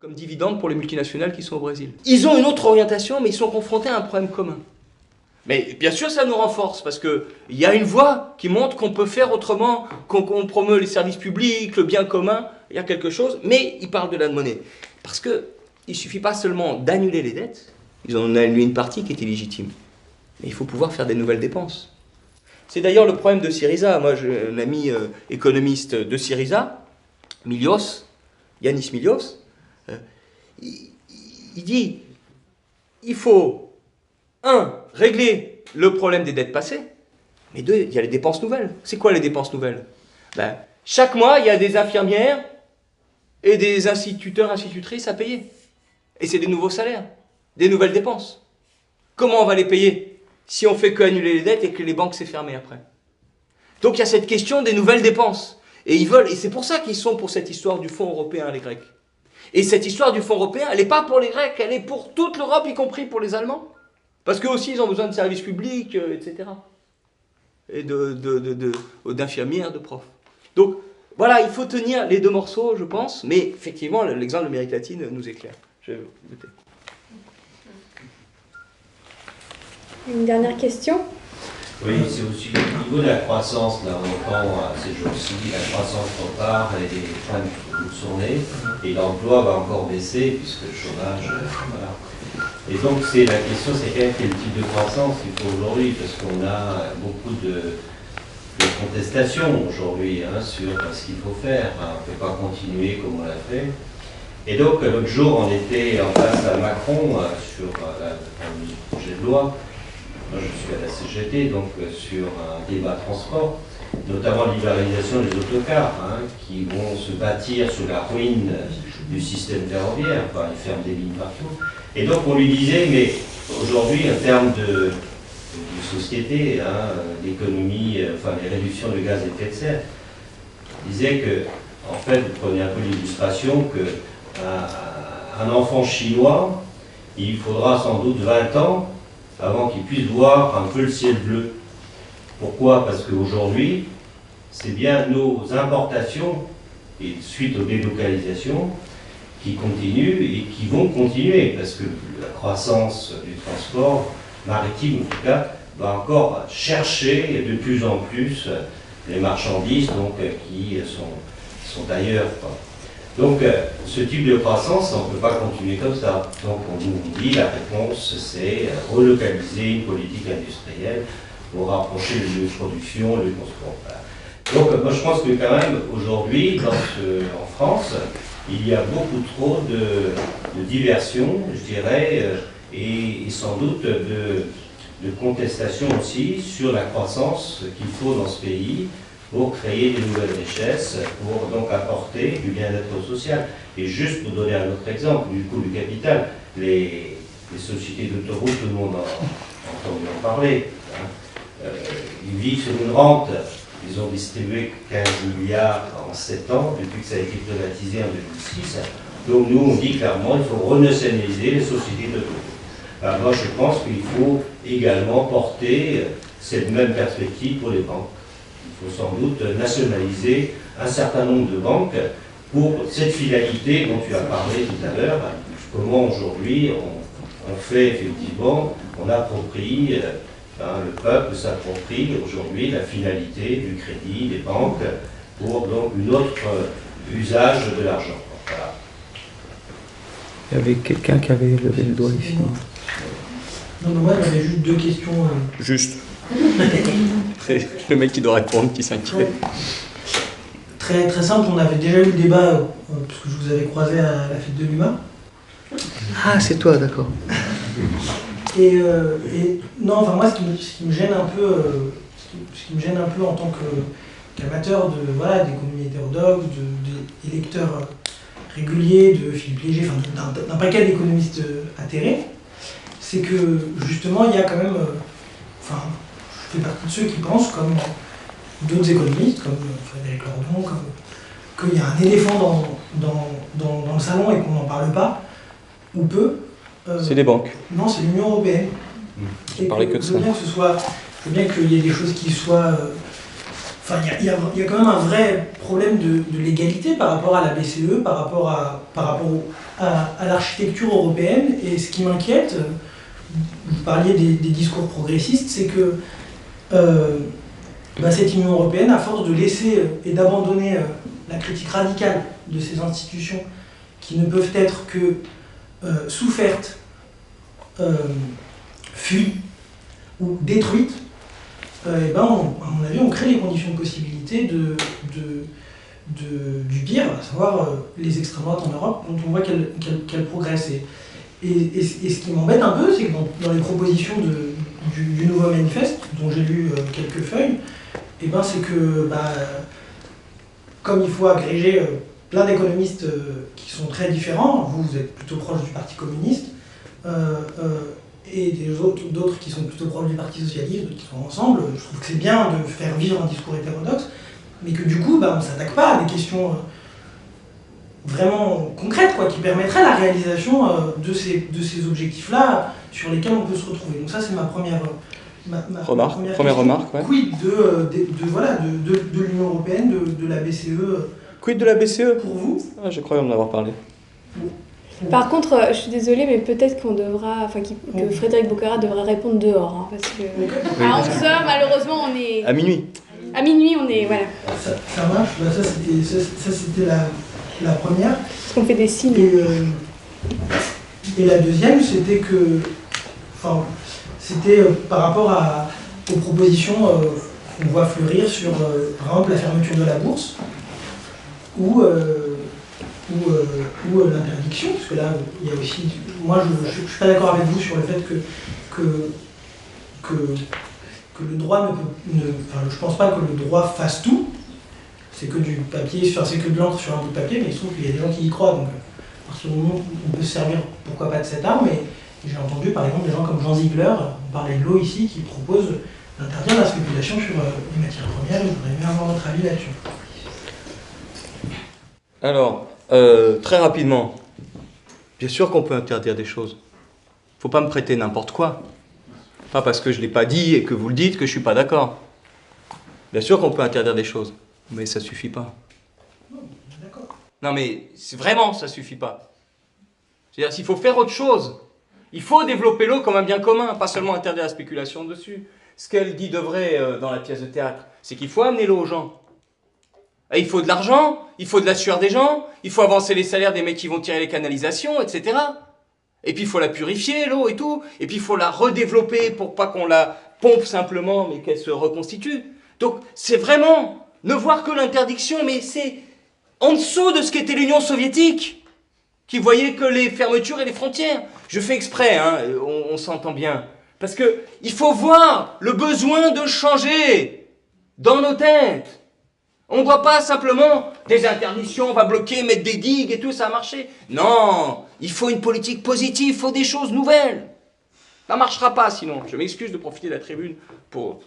comme dividende pour les multinationales qui sont au Brésil. Ils ont une autre orientation, mais ils sont confrontés à un problème commun. Mais bien sûr, ça nous renforce, parce qu'il y a une voie qui montre qu'on peut faire autrement, qu'on promeut les services publics, le bien commun, il y a quelque chose, mais ils parlent de la monnaie. Parce qu'il ne suffit pas seulement d'annuler les dettes, ils en ont annulé une partie qui était légitime, mais il faut pouvoir faire des nouvelles dépenses. C'est d'ailleurs le problème de Syriza. Moi, j'ai un ami économiste de Syriza, Yanis Milios, il dit, il faut, régler le problème des dettes passées, mais deux, il y a les dépenses nouvelles. C'est quoi les dépenses nouvelles? Chaque mois, il y a des infirmières et des instituteurs, institutrices à payer. Et c'est des nouveaux salaires, des nouvelles dépenses. Comment on va les payer si on fait qu'annuler les dettes et que les banques s'est fermées après? Donc il y a cette question des nouvelles dépenses. Et ils veulent, et c'est pour ça qu'ils sont pour cette histoire du fonds européen, les Grecs. Et cette histoire du fonds européen, elle n'est pas pour les Grecs, elle est pour toute l'Europe, y compris pour les Allemands. Parce qu'eux aussi, ils ont besoin de services publics, etc. Et d'infirmières, de profs. Donc, voilà, il faut tenir les deux morceaux, je pense. Mais effectivement, l'exemple de l'Amérique latine nous éclaire. Je vais noter. Une dernière question? Oui, c'est aussi au niveau de la croissance. Là, on entend ces jours-ci, la croissance repart, elle est en train de tourner, et l'emploi va encore baisser, puisque le chômage, voilà. Et donc, la question, c'est quel type de croissance il faut aujourd'hui, parce qu'on a beaucoup de contestations aujourd'hui sur ce qu'il faut faire. On ne peut pas continuer comme on l'a fait. Et donc, l'autre jour, on était en face à Macron sur le projet de loi. Moi, je suis à la CGT, donc sur un débat transport, notamment libéralisation des autocars, qui vont se bâtir sur la ruine du système ferroviaire. Enfin, ils ferment des lignes partout. Et donc, on lui disait, mais aujourd'hui, en termes de société, d'économie, les réductions de gaz à effet de serre, il disait que, en fait, vous prenez un peu l'illustration qu'un enfant chinois, il faudra sans doute 20 ans avant qu'ils puissent voir un peu le ciel bleu. Pourquoi? Parce qu'aujourd'hui, c'est bien nos importations, et suite aux délocalisations, qui continuent et qui vont continuer, parce que la croissance du transport maritime, en tout cas, va encore chercher de plus en plus les marchandises qui sont ailleurs, quoi. Donc, ce type de croissance, on ne peut pas continuer comme ça. Donc, on nous dit la réponse, c'est relocaliser une politique industrielle pour rapprocher le lieu de production, le lieu de construction. Voilà. Donc, moi, je pense que quand même, aujourd'hui, en France, il y a beaucoup trop de diversion, je dirais, et sans doute de contestation aussi sur la croissance qu'il faut dans ce pays, pour créer des nouvelles richesses, pour donc apporter du bien-être social. Et juste pour donner un autre exemple, du coût du capital, les sociétés d'autoroutes, tout le monde a entendu en parler. Ils vivent sur une rente, ils ont distribué 15 milliards en 7 ans, depuis que ça a été privatisé en 2006. Donc nous, on dit clairement qu'il faut renationaliser les sociétés d'autoroutes. Alors moi, je pense qu'il faut également porter cette même perspective pour les banques. Il faut sans doute nationaliser un certain nombre de banques pour cette finalité dont tu as parlé tout à l'heure. Comment aujourd'hui on fait effectivement, on approprie, le peuple s'approprie aujourd'hui la finalité du crédit des banques pour donc une autre usage de l'argent. Voilà. Il y avait quelqu'un qui avait levé le doigt ici. Non, mais moi j'avais juste deux questions. Juste. C'est le mec qui doit répondre, qui s'inquiète. Très, très simple, on avait déjà eu le débat, parce que je vous avais croisé à la fête de l'UMA. Ah, c'est toi, d'accord. Et non, enfin moi, ce qui me gêne un peu, en tant qu'amateur d'économie hétérodoxe, d'électeur régulier, de Philippe Léger, enfin d'un paquet d'économistes atterrés, c'est que justement il y a quand même, je fais partie de ceux qui pensent, comme d'autres économistes, comme Frédéric Lordon, qu'il y a un éléphant dans le salon et qu'on n'en parle pas, ou peu. C'est les banques. Non, c'est l'Union européenne. Je parlais que de ça. Je veux bien qu'il y ait des choses qui soient Enfin, il y a quand même un vrai problème de l'égalité par rapport à la BCE, par rapport à l'architecture européenne. Et ce qui m'inquiète, vous parliez des discours progressistes, c'est que cette Union européenne, à force de laisser et d'abandonner la critique radicale de ces institutions qui ne peuvent être que souffertes, fuies ou détruites, à mon avis, on crée les conditions de possibilité du pire, à savoir les extrêmes droites en Europe, dont on voit qu'elles progressent. Et ce qui m'embête un peu, c'est que dans les propositions du nouveau manifeste, dont j'ai lu quelques feuilles, c'est que, comme il faut agréger plein d'économistes qui sont très différents, vous êtes plutôt proche du Parti communiste, et d'autres qui sont plutôt proches du Parti socialiste, d'autres qui sont ensemble, je trouve que c'est bien de faire vivre un discours hétérodoxe, mais que du coup, on ne s'attaque pas à des questions vraiment concrètes, qui permettraient la réalisation de ces objectifs-là sur lesquels on peut se retrouver. Donc ça, c'est ma première remarque. Ouais. Quid de l'Union européenne, de la BCE Quid de la BCE pour vous? Je croyais en avoir parlé. Par contre, je suis désolée, mais peut-être que Frédéric Bocara devrait répondre dehors, parce que à 11h, malheureusement, on est... À minuit. À minuit, on est... Voilà. Ça marche. Ça, c'était la première. Parce qu'on fait des signes. Et la deuxième, c'était que... c'était par rapport aux propositions qu'on voit fleurir sur, par exemple, la fermeture de la bourse, ou l'interdiction, parce que là, il y a aussi... Moi, je ne suis pas d'accord avec vous sur le fait que le droit je pense pas que le droit fasse tout. C'est que du papier, c'est que de l'encre sur un bout de papier, mais il se trouve qu'il y a des gens qui y croient. Donc, à partir du moment où on peut se servir, pourquoi pas, de cette arme. Et j'ai entendu, par exemple, des gens comme Jean Ziegler, on parlait de l'eau ici, qui propose d'interdire la spéculation sur les matières premières. Je voudrais bien avoir votre avis là-dessus. Alors, très rapidement, bien sûr qu'on peut interdire des choses. Faut pas me prêter n'importe quoi. Pas parce que je l'ai pas dit et que vous le dites que je suis pas d'accord. Bien sûr qu'on peut interdire des choses, mais ça suffit pas. Non mais vraiment ça suffit pas. C'est-à-dire s'il faut faire autre chose, il faut développer l'eau comme un bien commun, pas seulement interdire la spéculation dessus. Ce qu'elle dit de vrai dans la pièce de théâtre, c'est qu'il faut amener l'eau aux gens. Et il faut de l'argent, il faut de la sueur des gens, il faut avancer les salaires des mecs qui vont tirer les canalisations, etc. Et puis il faut la purifier, l'eau et tout, et puis il faut la redévelopper pour pas qu'on la pompe simplement, mais qu'elle se reconstitue. Donc c'est vraiment ne voir que l'interdiction, mais c'est en dessous de ce qu'était l'Union soviétique, qui voyait que les fermetures et les frontières. Je fais exprès, on s'entend bien. Parce que il faut voir le besoin de changer dans nos têtes. On ne doit pas simplement des interdictions, on va bloquer, mettre des digues et tout, ça a marché. Non, il faut une politique positive, il faut des choses nouvelles. Ça ne marchera pas sinon. Je m'excuse de profiter de la tribune pour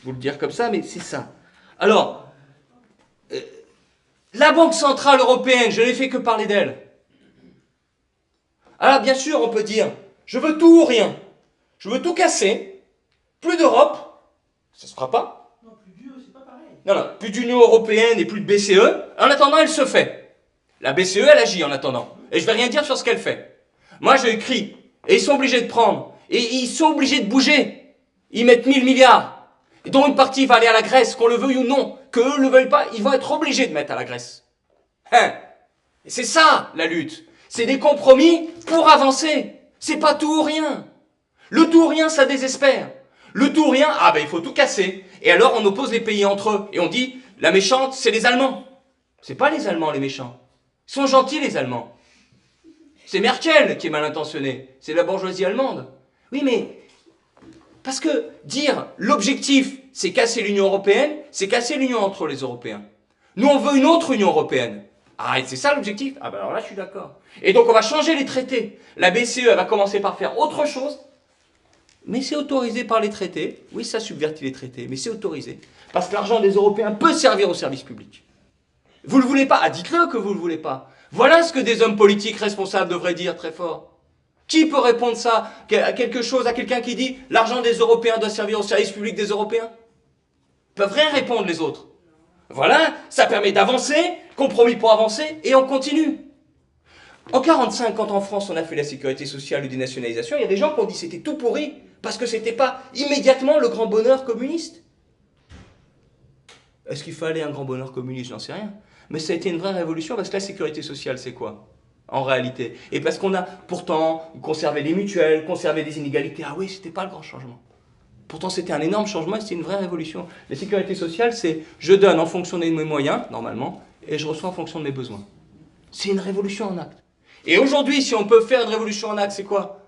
vous le dire comme ça, mais c'est ça. Alors, la Banque Centrale Européenne, je n'ai fait que parler d'elle. Alors bien sûr, on peut dire, je veux tout ou rien. Je veux tout casser, plus d'Europe, ça ne se fera pas. Non, plus d'Union Européenne et plus de BCE. En attendant, elle se fait. La BCE, elle agit en attendant. Et je ne vais rien dire sur ce qu'elle fait. Moi, j'ai écrit. Et ils sont obligés de prendre. Et ils sont obligés de bouger. Ils mettent 1000 milliards. Et dont une partie va aller à la Grèce, qu'on le veuille ou non. Qu'eux ne le veuillent pas, ils vont être obligés de mettre à la Grèce. Et c'est ça, la lutte. C'est des compromis pour avancer. C'est pas tout ou rien. Le tout ou rien, ça désespère. Le tout ou rien, il faut tout casser. Et alors, on oppose les pays entre eux. Et on dit, la méchante, c'est les Allemands. C'est pas les Allemands, les méchants. Ils sont gentils, les Allemands. C'est Merkel qui est mal intentionnée. C'est la bourgeoisie allemande. Oui, mais... Parce que dire, l'objectif, c'est casser l'Union européenne, c'est casser l'union entre les Européens. Nous, on veut une autre Union européenne. Et c'est ça l'objectif? Alors là, je suis d'accord. Et donc, on va changer les traités. La BCE, elle va commencer par faire autre chose. Mais c'est autorisé par les traités. Oui, ça subvertit les traités, mais c'est autorisé. Parce que l'argent des Européens peut servir au service public. Vous ne le voulez pas? Dites-le que vous ne le voulez pas. Voilà ce que des hommes politiques responsables devraient dire très fort. Qui peut répondre ça à quelque chose, à quelqu'un qui dit l'argent des Européens doit servir au service public des Européens? peuvent rien répondre les autres. Voilà, ça permet d'avancer, compromis pour avancer, et on continue. En 1945, quand en France on a fait la sécurité sociale ou dénationalisation, il y a des gens qui ont dit que c'était tout pourri, parce que c'était pas immédiatement le grand bonheur communiste. Est-ce qu'il fallait un grand bonheur communiste? J'en sais rien. Mais ça a été une vraie révolution, parce que la sécurité sociale, c'est quoi, en réalité? Et parce qu'on a pourtant conservé les mutuelles, conservé des inégalités. Ah oui, c'était pas le grand changement. Pourtant, c'était un énorme changement et c'était une vraie révolution. La sécurité sociale, c'est je donne en fonction de mes moyens, normalement, et je reçois en fonction de mes besoins. C'est une révolution en acte. Et aujourd'hui, si on peut faire une révolution en acte, c'est quoi?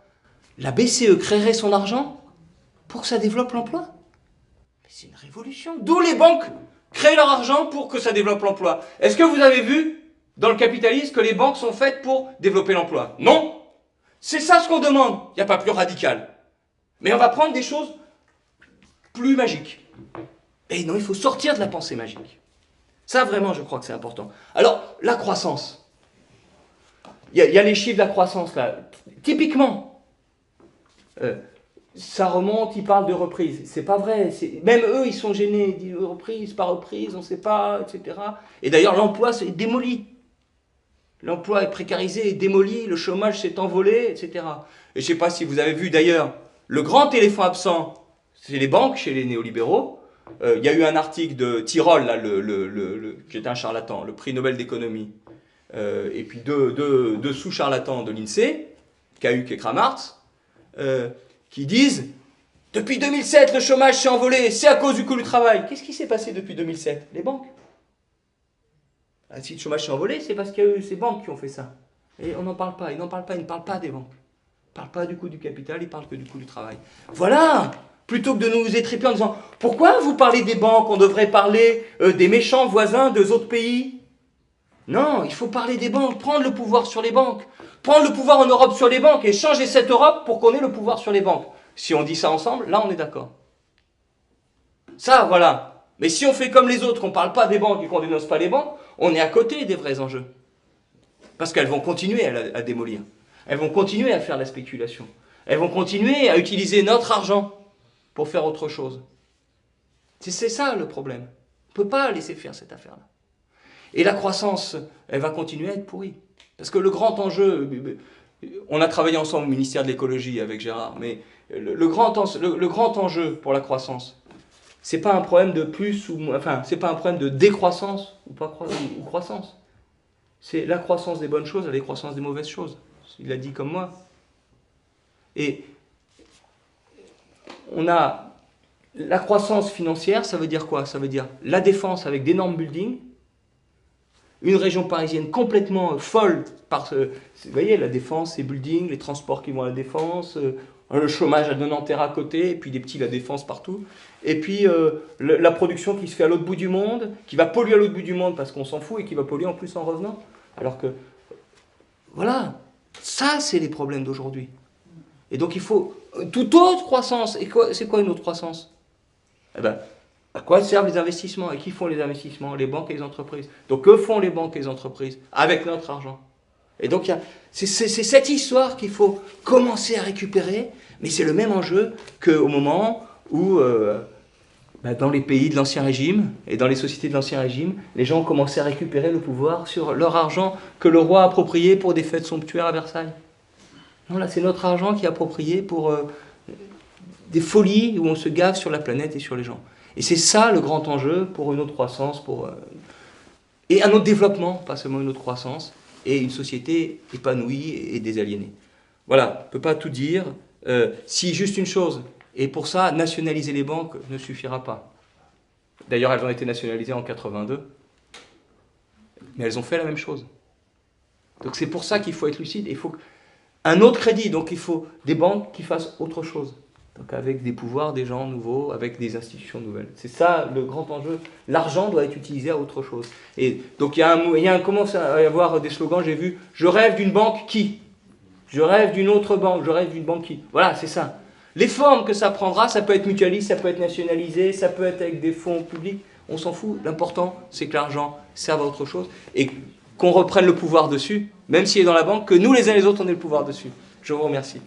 La BCE créerait son argent pour que ça développe l'emploi. Mais c'est une révolution. D'où les banques créent leur argent pour que ça développe l'emploi. Est-ce que vous avez vu dans le capitalisme que les banques sont faites pour développer l'emploi? Non. C'est ça ce qu'on demande. Il n'y a pas plus radical. Mais on va prendre des choses plus magiques. Et non, il faut sortir de la pensée magique. Ça, vraiment, je crois que c'est important. Alors, la croissance. Il y a les chiffres de la croissance, là. Typiquement, ça remonte, ils parlent de reprise. C'est pas vrai. Même eux, ils sont gênés. Ils disent reprise, pas reprise, on ne sait pas, etc. Et d'ailleurs, l'emploi s'est démoli. L'emploi est précarisé et démoli, le chômage s'est envolé, etc. Et je ne sais pas si vous avez vu d'ailleurs, le grand éléphant absent, c'est les banques chez les néolibéraux. Il y a eu un article de Tirole, là, qui est un charlatan, le prix Nobel d'économie, et puis deux sous-charlatans de l'INSEE, Cahuc et Kramartz, qui disent « Depuis 2007, le chômage s'est envolé, c'est à cause du coût du travail. » Qu'est-ce qui s'est passé depuis 2007? Les banques. Ah, si le chômage s'est envolé, c'est parce qu'il y a eu ces banques qui ont fait ça. Et on n'en parle pas, ils ne parlent pas des banques. Ils ne parlent pas du coût du capital, ils ne parlent que du coût du travail. Voilà! Plutôt que de nous étriper en disant « Pourquoi vous parlez des banques? On devrait parler des méchants voisins des autres pays. » Non, il faut parler des banques, prendre le pouvoir sur les banques. Prendre le pouvoir en Europe sur les banques et changer cette Europe pour qu'on ait le pouvoir sur les banques. Si on dit ça ensemble, là on est d'accord. Ça, voilà. Mais si on fait comme les autres, qu'on ne parle pas des banques et qu'on ne dénonce pas les banques, on est à côté des vrais enjeux. Parce qu'elles vont continuer à démolir. Elles vont continuer à faire de la spéculation. Elles vont continuer à utiliser notre argent pour faire autre chose. C'est ça le problème. On ne peut pas laisser faire cette affaire-là. Et la croissance, elle va continuer à être pourrie. Parce que le grand enjeu, on a travaillé ensemble au ministère de l'écologie avec Gérard, mais le grand enjeu pour la croissance, c'est pas un problème de plus ou enfin, c'est pas un problème de décroissance ou croissance. C'est la croissance des bonnes choses à la décroissance des mauvaises choses. Il l'a dit comme moi. Et on a la croissance financière, ça veut dire quoi? Ça veut dire la défense avec d'énormes buildings, une région parisienne complètement folle par vous voyez, la défense, les buildings, les transports qui vont à la défense, le chômage à Nanterre à côté, et puis des petits la défense partout, et puis la production qui se fait à l'autre bout du monde, qui va polluer à l'autre bout du monde parce qu'on s'en fout et qui va polluer en plus en revenant. Alors que, voilà, ça c'est les problèmes d'aujourd'hui. Et donc il faut toute autre croissance. Et c'est quoi une autre croissance? Eh ben, à quoi servent les investissements? Et qui font les investissements? Les banques et les entreprises. Donc que font les banques et les entreprises avec notre argent? Et donc c'est cette histoire qu'il faut commencer à récupérer, mais c'est le même enjeu qu'au moment où, dans les pays de l'Ancien Régime et dans les sociétés de l'Ancien Régime, les gens ont commencé à récupérer le pouvoir sur leur argent que le roi a approprié pour des fêtes somptuaires à Versailles. Non, là c'est notre argent qui est approprié pour des folies où on se gave sur la planète et sur les gens. Et c'est ça le grand enjeu pour une autre croissance, et un autre développement, pas seulement une autre croissance, et une société épanouie et désaliénée. Voilà, on ne peut pas tout dire. Si juste une chose, et pour ça, nationaliser les banques ne suffira pas. D'ailleurs, elles ont été nationalisées en 82, mais elles ont fait la même chose. Donc c'est pour ça qu'il faut être lucide, il faut un autre crédit, donc il faut des banques qui fassent autre chose. Donc avec des pouvoirs, des gens nouveaux, avec des institutions nouvelles. C'est ça le grand enjeu. L'argent doit être utilisé à autre chose. Et donc il commence à y avoir des slogans, j'ai vu, je rêve d'une banque qui? Je rêve d'une autre banque, je rêve d'une banque qui? Voilà, c'est ça. Les formes que ça prendra, ça peut être mutualiste, ça peut être nationalisé, ça peut être avec des fonds publics, on s'en fout. L'important, c'est que l'argent serve à autre chose et qu'on reprenne le pouvoir dessus, même s'il est dans la banque, que nous les uns les autres, on ait le pouvoir dessus. Je vous remercie.